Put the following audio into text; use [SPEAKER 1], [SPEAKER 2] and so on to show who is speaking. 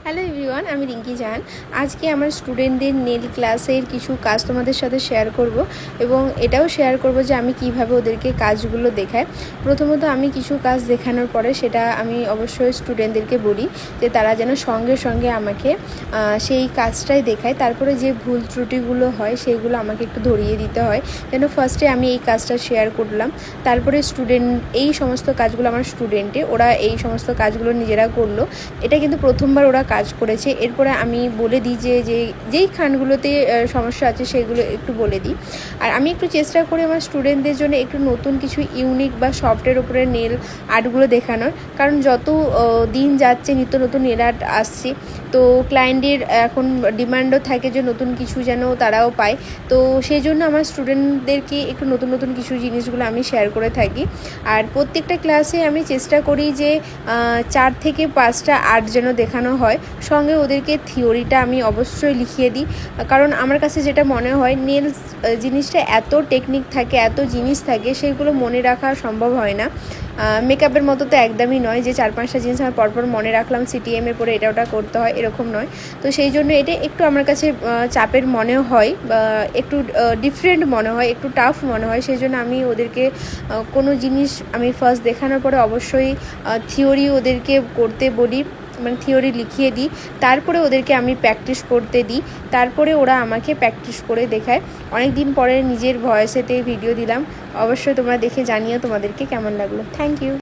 [SPEAKER 1] Hello everyone, আমি রিঙ্কি জাহান। আজকে আমার স্টুডেন্টদের নেল ক্লাসের কিছু কাজ তোমাদের সাথে শেয়ার করব এবং এটাও শেয়ার করব যে আমি কিভাবে ওদেরকে কাজগুলো দেখাই। প্রথমত আমি কিছু কাজ দেখানোর পরে সেটা আমি অবশ্যই স্টুডেন্টদেরকে বলি যে তারা যেন সঙ্গে সঙ্গে আমাকে সেই কাজটাই দেখায়। তারপরে যে ভুল ত্রুটিগুলো হয় সেইগুলো আমাকে একটু ধরিয়ে দিতে হয়, যেন ফার্স্টে আমি এই কাজটা শেয়ার করলাম, তারপরে স্টুডেন্ট এই সমস্ত কাজগুলো আমার স্টুডেন্টে ওরা এই সমস্ত কাজগুলো নিজেরা করলো। এটা কিন্তু প্রথমবার ওরা কাজ করেছে। এরপরে আমি বলে দিই যে যেই খানগুলোতে সমস্যা আছে সেগুলো একটু বলে দিই। আর আমি একটু চেষ্টা করি আমার স্টুডেন্টদের জন্য একটু নতুন কিছু ইউনিক বা সফটের উপরে নেল আর্টগুলো দেখানোর, কারণ যত দিন যাচ্ছে নিত্য নতুন নেল আর্ট আসছে, তো ক্লায়েন্টের এখন ডিমান্ডও থাকে যে নতুন কিছু যেন তারাও পায়। তো সেই জন্য আমার স্টুডেন্টদেরকে একটু নতুন নতুন কিছু জিনিসগুলো আমি শেয়ার করে থাকি। আর প্রত্যেকটা ক্লাসে আমি চেষ্টা করি যে 4 থেকে 5টা আর্ট যেন দেখানো হয়, সঙ্গে ওদেরকে থিওরিটা আমি অবশ্যই লিখিয়ে দিই। কারণ আমার কাছে যেটা মনে হয় নেলস জিনিসটা এত টেকনিক থাকে, এত জিনিস থাকে, সেগুলো মনে রাখা সম্ভব হয় না। মেকআপের মতো তো একদমই নয় যে 4-5টা জিনিস আমার পরপর মনে রাখলাম, সিটিএমের পরে এটা ওটা করতে হয়, এরকম নয়। তো সেই জন্য এটা একটু আমার কাছে চাপের মনে হয়, বা একটু ডিফারেন্ট মনে হয়, একটু টাফ মনে হয়। সেই জন্য আমি ওদেরকে কোনো জিনিস আমি ফার্স্ট দেখানোর পরে অবশ্যই থিওরি ওদেরকে করতে বলি, মানে থিওরি লিখিয়ে দিই। তারপরে ওদেরকে আমি প্র্যাকটিস করতে দিই, তারপরে ওরা আমাকে প্র্যাকটিস করে দেখায়। অনেক দিন পরে নিজের ভয়েসেতে ভিডিও দিলাম, অবশ্যই তোমরা দেখে জানিও তোমাদেরকে কেমন লাগলো। Thank you.